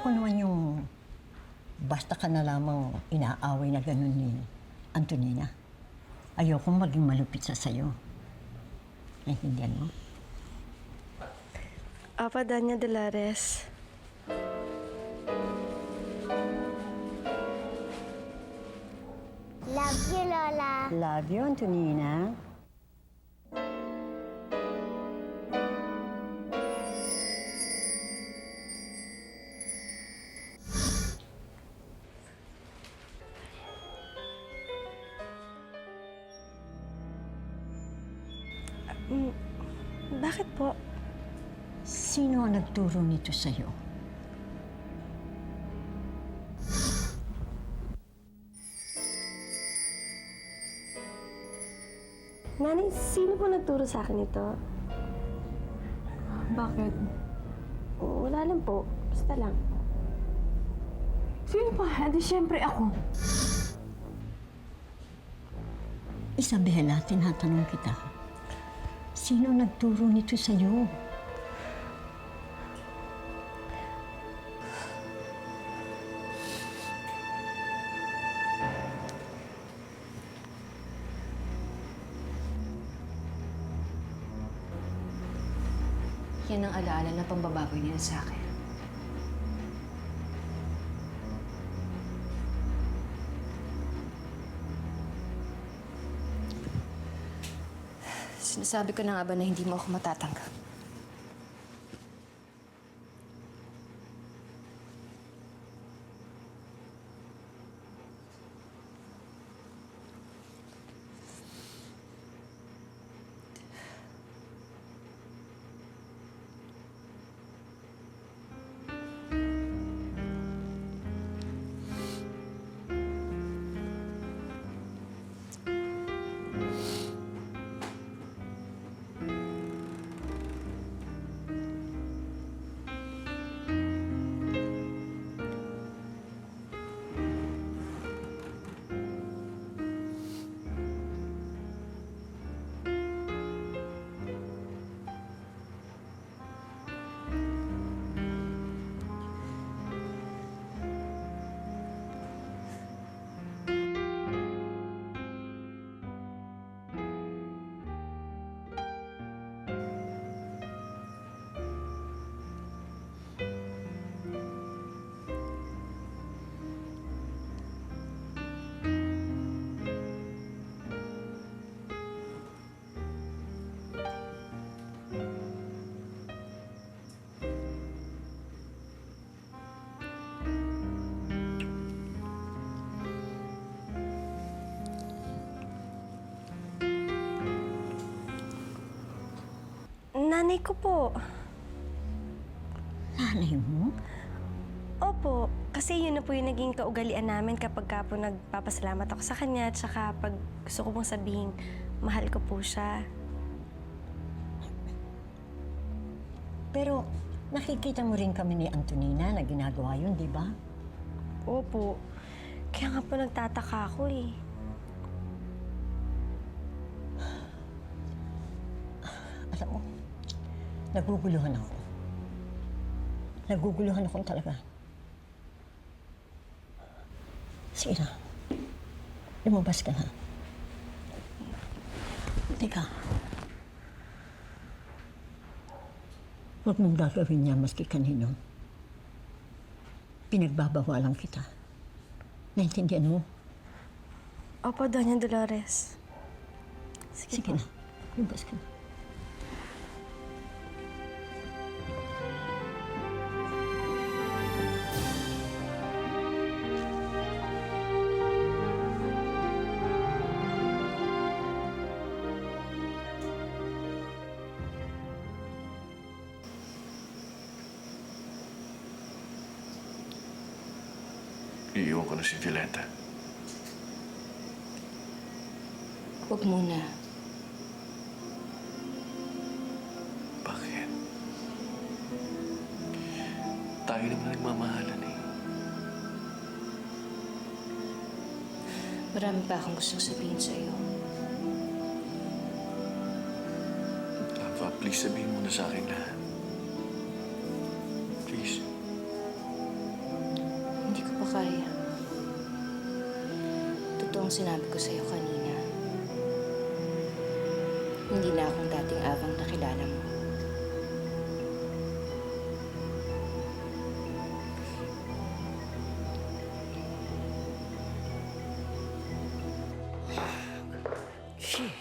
ayoko naman yung basta ka na lamang inaaway na gano'n ni Antonina. Ayoko maging malupit sa sayo. Naintindihan mo? Apa, Doña Dolores. Love you, Lola. Love you, Antonina. Bakit po? Sino ang nagturo nito sa'yo? Nanay, sino po nagturo sa akin ito? Bakit? Wala lang po. Basta lang. Sino pa? Edi siyempre ako. Isabela, tinatanong kita. Sino nagturo nito sa'yo? Yan ang alaala na pambababoy nila sa akin. Sinasabi ko na nga ba na hindi mo ako matatanggap? Nanay ko po. Nanay mo? Opo, kasi yun na po yung naging kaugalian namin kapag ka po nagpapasalamat ako sa kanya at saka pag gusto ko pong sabihin, mahal ko po siya. Pero nakikita mo rin kami ni Antonina na ginagawa yun, di ba? Opo. Kaya nga po nagtataka ako eh. Alam mo, naguguluhan ako. Naguguluhan ako talaga. Sige na. Lumabas ka na. Teka. Huwag mong gagawin niya maski kanino. Pinagbabawalan kita. Naintindihan mo? Opo, Doña Dolores. Sige na. Lumabas ka na. Iiwan ko na si Violeta. Huwag muna. Bakit? Tayo naman na nagmamahalan eh. Marami pa akong gustong sabihin sa'yo. Ava, please sabihin mo na sa akin lahat. Please. bang sinabi ko sa'yo kanina? Hindi na akong dating Avang nakilala mo. Shit.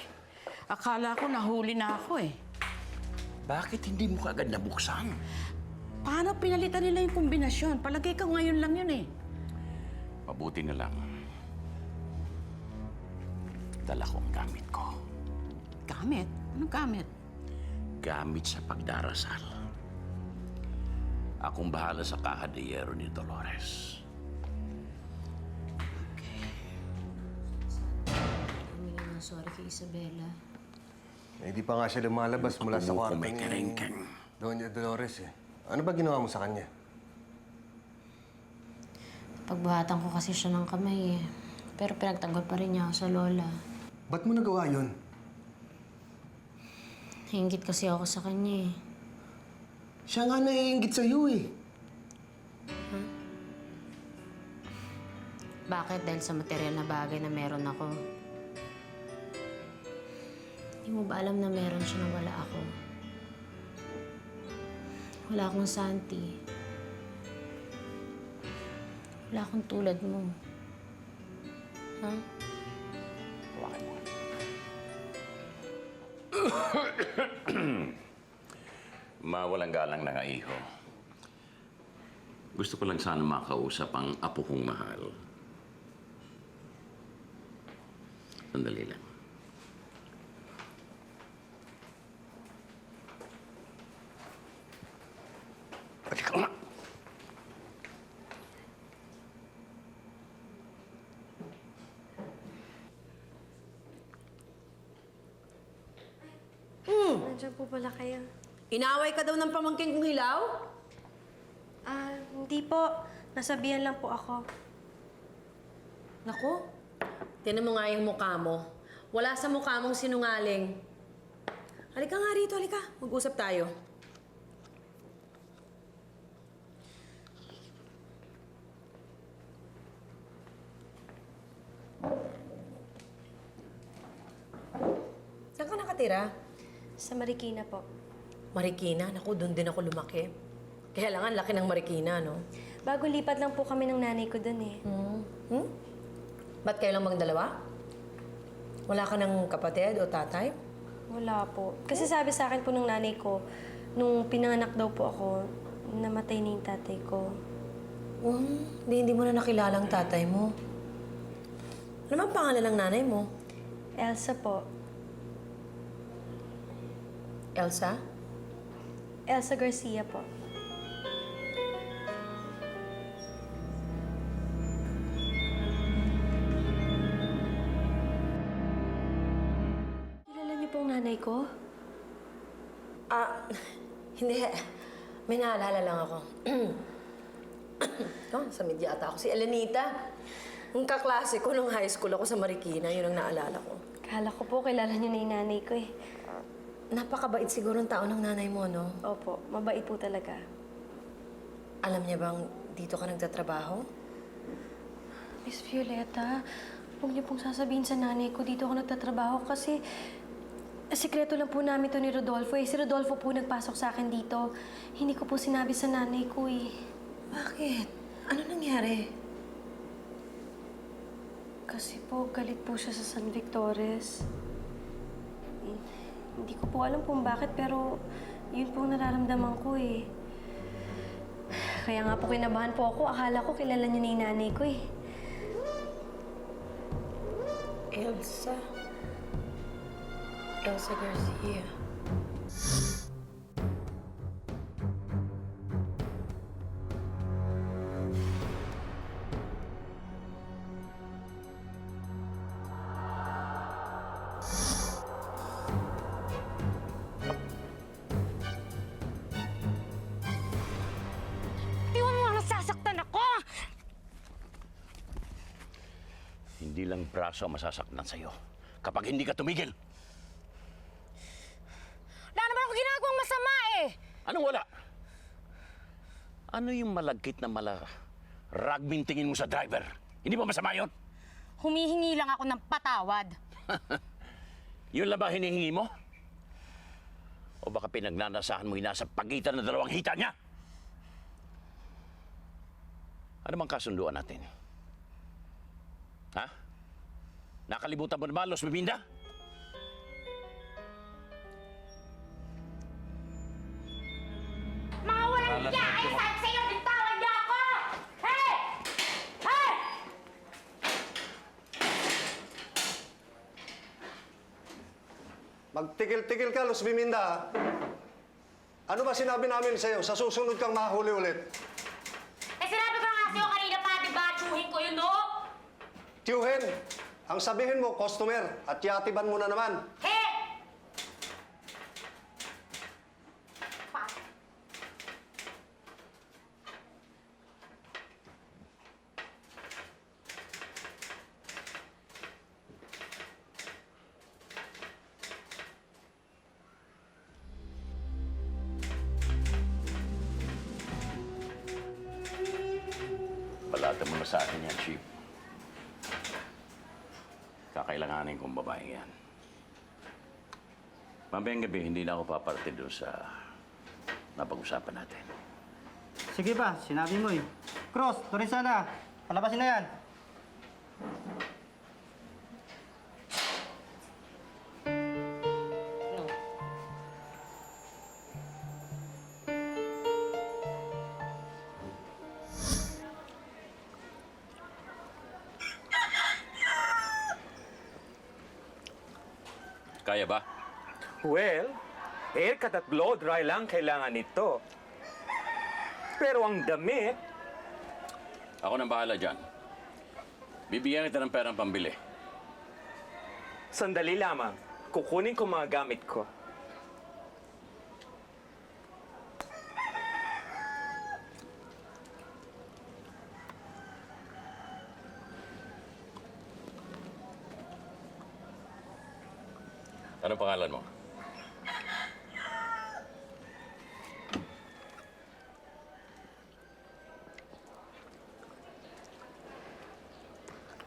Akala ko nahuli na ako eh. Bakit hindi mo kaagad nabuksan? Paano pinalitan nila yung kombinasyon? Palagay ko ngayon lang yun eh. Mabuti na lang. Dala ko ang gamit ko. Gamit? Anong gamit? Gamit sa pagdarasal. Akong bahala sa kahadiyero ni Dolores. Humingi ng sorry kay Isabela. Eh, di pa nga siya lumalabas mula sa kwarto May ni kerengkeng. Doña Dolores eh. Ano ba ginawa mo sa kanya? Pagbuhatan ko kasi siya ng kamay eh. Pero pinagtanggol pa rin niya ako sa lola. Ba't mo nagawa yun? Hinggit kasi ako sa kanya eh. Siya nga naiingit sa'yo eh. Bakit? Dahil sa material na bagay na meron ako. Hindi mo ba alam na meron siya nang wala ako? Wala akong Santi. Wala akong tulad mo. Ha? Hawakan mo. Mawalang galang na nga, iho. Gusto ko lang sana makausap ang apo kong mahal. Sandali lang. Halika nga. Nandiyan po pala kayo. Inaway ka daw ng pamangkin kong hilaw? Hindi po. Nasabihan lang po ako. Naku, tinan mo nga yung mukha mo. Wala sa mukha mong sinungaling. Halika nga rito, halika. Mag-usap tayo. Saan ka nakatira? Sa Marikina po. Marikina? Naku, doon din ako lumaki. Kaya lang, ang laki ng Marikina, no? Bago lipat lang po kami ng nanay ko dun eh. Ba't kayo lang bang dalawa? Wala ka ng kapatid o tatay? Wala po. Kasi sabi sa akin po ng nanay ko, nung pinanganak daw po ako, namatay na yung tatay ko. Hindi mo na nakilala ang tatay mo. Ano bang pangalan ng nanay mo? Elsa po. Elsa? Elsa Garcia po. Kilala niyo pong nanay ko? Hindi. May naalala lang ako. Sa media ata ako. Si Elenita. Ang kaklase ko nung high school ako sa Marikina. Yun ang naalala ko. Kala ko po kilala niyo na yung nanay ko eh. Napakabait siguro ang tao ng nanay mo, no? Opo, mabait po talaga. Alam niya bang dito ka nagtatrabaho? Miss Violeta, huwag niyo pong sasabihin sa nanay ko dito ako nagtatrabaho kasi sikreto lang po namin to ni Rodolfo eh. Si Rodolfo po nagpasok sa akin dito. Hindi ko po sinabi sa nanay ko eh. Bakit? Ano nangyari? Kasi po, galit po siya sa San Victores. Hindi ko po alam kung bakit, pero yun po nararamdaman ko eh. Kaya nga po kinabahan po ako. Akala ko kilala niyo na yung nanay ko eh. Elsa. Elsa Garcia. Iwan mo ang nasasaktan ako! Hindi lang braso ang masasaktan sa'yo kapag hindi ka tumigil. Wala naman ako ginagawang masama eh! Anong wala? Ano yung malagkit na ragbing tingin mo sa driver? Hindi ba masama yun? Humihingi lang ako ng patawad. Yun lang ba hinihingi mo? O baka pinagnanasahan mo nasa pagitan ng dalawang hita niya? Ano bang kasunduan natin? Ha? Nakalimutan mo na ba, Los Biminda? Mga walang niya! Ay, sabi sa'yo, bitawan niyo ako! Hey! Hey! Magtigil-tigil ka, Los Biminda, ha? Ano ba sinabi namin sa'yo? Sa susunod kang mahuli ulit. Eh, sinabi ko nga sa'yo kanina pa, di ba? Tsuhin ko yun, no? Tiyuhin, ang sabihin mo, customer, at yatiban mo na naman. Hey! Balatan mo na sa akin yan, Chief. Kakailanganin kong babae yan. Mamayang gabi, hindi na ako paparte doon sa napag-usapan natin. Sige pa, sinabi mo eh. Cross, Dorisana, palabasin na yan. Kaya ba? Well, haircut at blow dry lang kailangan nito. Pero ang damit, Ako nang bahala dyan. Bibigyan kita ng perang pambili. sandali lamang. Kukunin ko mga gamit ko. Ano pangalan mo?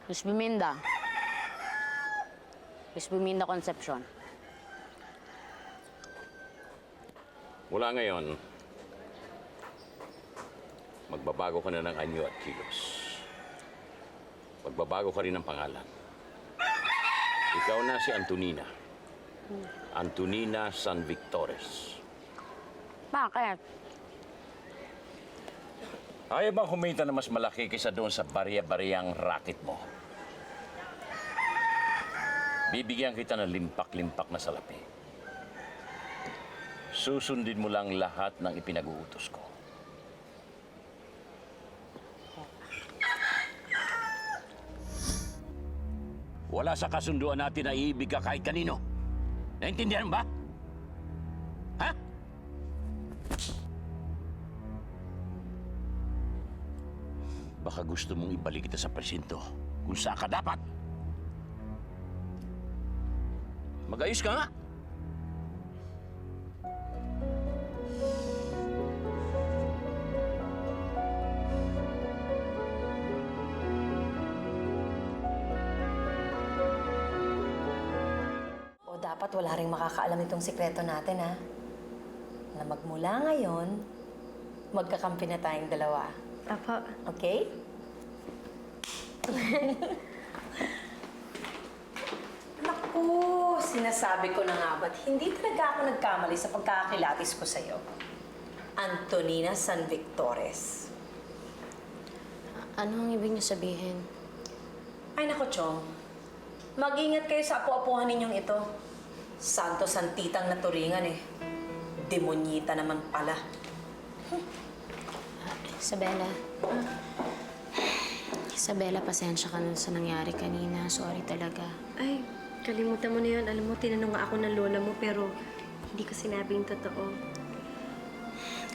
Luis Biminda. Luis Biminda Concepcion. Mula ngayon, magbabago ka na ng anyo at kilos. Magbabago ka rin ng pangalan. Ikaw na si Antonina. Antonina San Victores. Bakit? Ayaw bang kumita na mas malaki kaysa doon sa barya-baryang racket mo? Bibigyan kita ng limpak-limpak na salapi. Susundin mo lang lahat ng ipinag-uutos ko. Wala sa kasunduan natin na iibig ka kahit kanino. Naintindihan mo ba? Ha? Baka gusto mong ibalik kita sa presinto kung saan ka dapat. Mag-ayos ka nga. O dapat wala ring makakaalam itong sikreto natin, ha? Na magmula ngayon, magkakampi na tayong dalawa. Apo. Okay? Naku, sinasabi ko na nga ba't hindi talaga ako nagkamali sa pagkakakilatis ko sa'yo. Antonina San Victores. Ano ang ibig niyo sabihin? Ay naku, Chong. Mag-ingat kayo sa apu-apuhan ninyong ito. Santo-santitang naturingan eh. Demonyita naman pala. Isabela. Isabela, pasensya ka na sa nangyari kanina. Sorry talaga. Ay, kalimutan mo na yun. Alam mo, tinanong nga ako ng lola mo pero hindi ko sinabi yung totoo.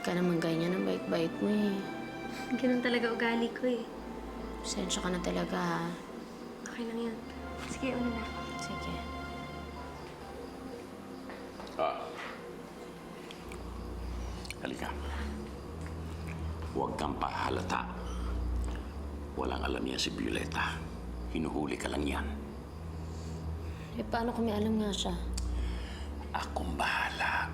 Ka naman ganyan, ang bait-bait mo eh. Ganun talaga ugali ko eh. Pasensya ka na talaga ha. Okay lang yan. Sige, una na. Sige. Halika. Huwag kang pahalata. Walang alam niya si Violeta. Hinuhuli ka lang yan. Eh, paano kung may alam nga siya? Akong bahala.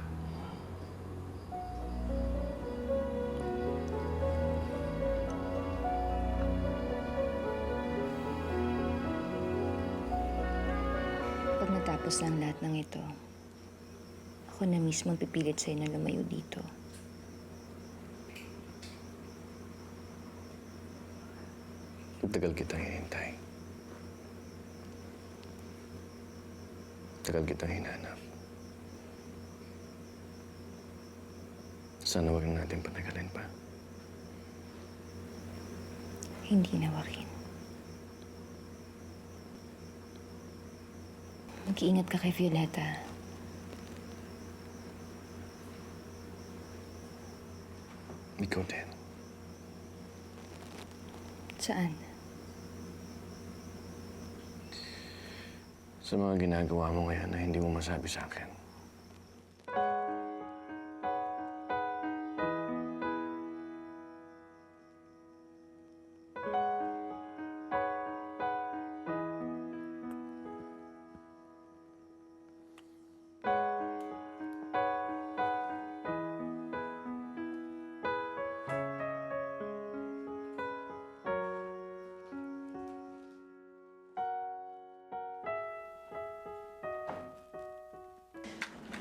Pag natapos na ang lahat ng ito, ako na mismo ang pipilit sa'yo na lumayo dito. Tagal kitang hihintay. Tagal kitang hinanap. Sana wag natin patagalin pa. Hindi na, Joaquin. Mag-iingat ka kay Violeta. Ikaw din. Saan? Sa mga ginagawa mo ngayon na hindi mo masabi sa akin.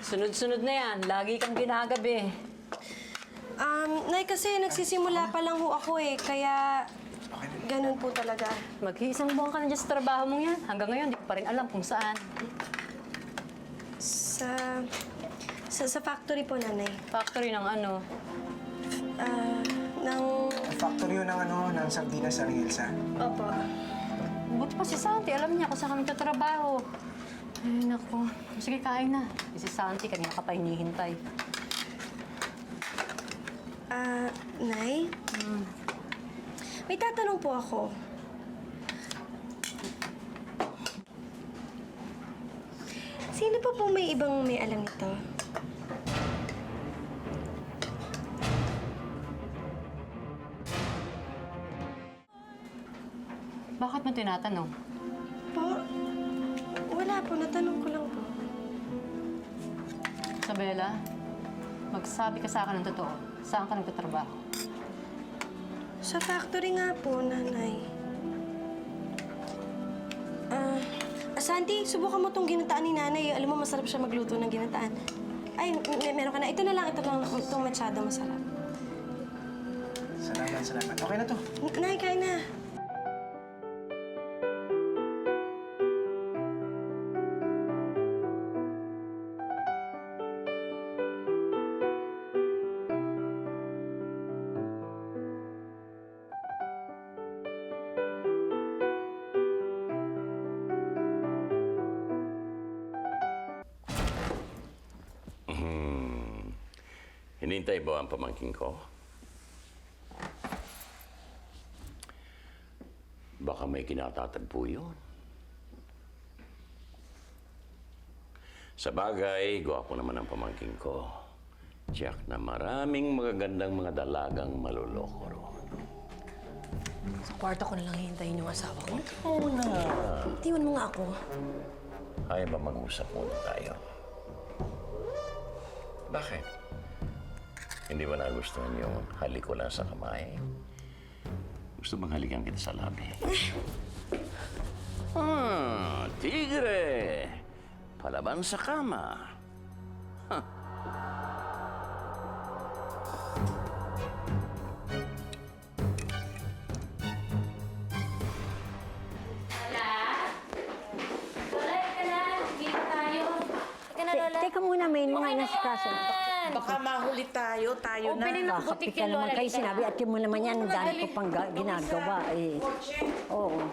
Sunod-sunod na yan. Lagi kang ginagabi. Nay, kasi nagsisimula pa lang ho ako eh. Kaya, ganun po talaga. Mag-iisang buwan ka na dyan sa trabaho mong yan. Hanggang ngayon, di ko pa rin alam kung saan. Sa factory po, nanay. Factory ng ano? Ng... Factory yun ng sardinas sa Elsa. Opo. Buti pa si Santi. Alam niya kung saan kami tatrabaho. Ay, naku. Sige, kain na. Si Santi, kanina ka pa hinihintay. Nay? May tatanong po ako. Sino pa po may ibang may alam nito? Bakit mo tinatanong? Po? Wala po. Natanong ko lang po. Isabela, magsabi ka sa akin ng totoo. Saan ka nagtatrabaho? Sa factory nga po, nanay. Santi, subukan mo tong ginataan ni nanay. Alam mo, masarap siya magluto ng ginataan. Ay, meron ka na. Ito na lang. Itong machado masarap. Salamat. Okay na to. Nay, kain na. Hinintay ba ang pamangkin ko? Baka may kinatatagpo yun. Sa bagay, gwapo naman ang pamangkin ko. Tiyak na maraming magagandang mga dalagang maluloko roon. Sa kwarto ko na lang hintayin yung asawa ko. Oo na. Tiwan mo nga ako. Kaya ba mag-usap muna tayo? Bakit? Hindi ba nagustuhan yung halik ko lang sa kamay? Gusto bang halikan kita sa labi? Tigre! Palaban sa kama. Huh. Teka muna, may mga inasikaso. Baka mahuli tayo na. Kakapit ka naman kayo sinabi at yun mo naman yan, dahil ko pang ginagawa eh. Oo.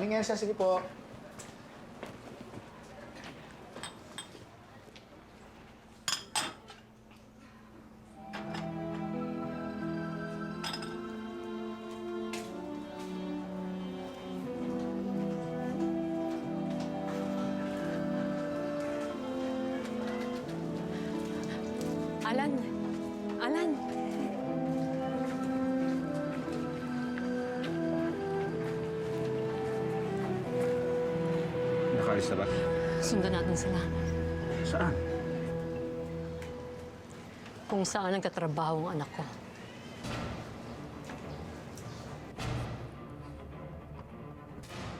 Aling Elsa, sige po. Alan! Alan! Nakaalis na ba? Sundan natin sila. Saan? Kung saan nagtatrabaho ang anak ko.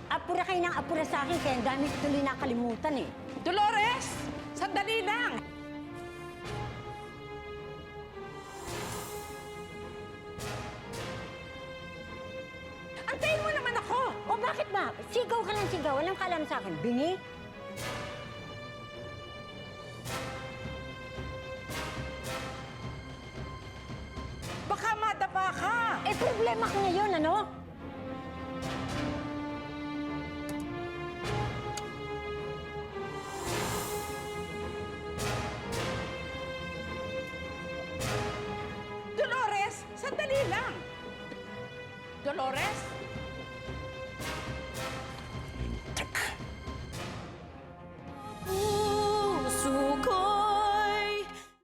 Apura kayo ng apura sa akin, kaya ang dami ko tuloy nakalimutan eh. Dolores! Sandali lang! Antayin mo naman ako! O bakit ba? Sigaw ka lang sigaw, walang kalam sa akin. Bingi? Baka madapa ka! Eh, problema ka ngayon, ano?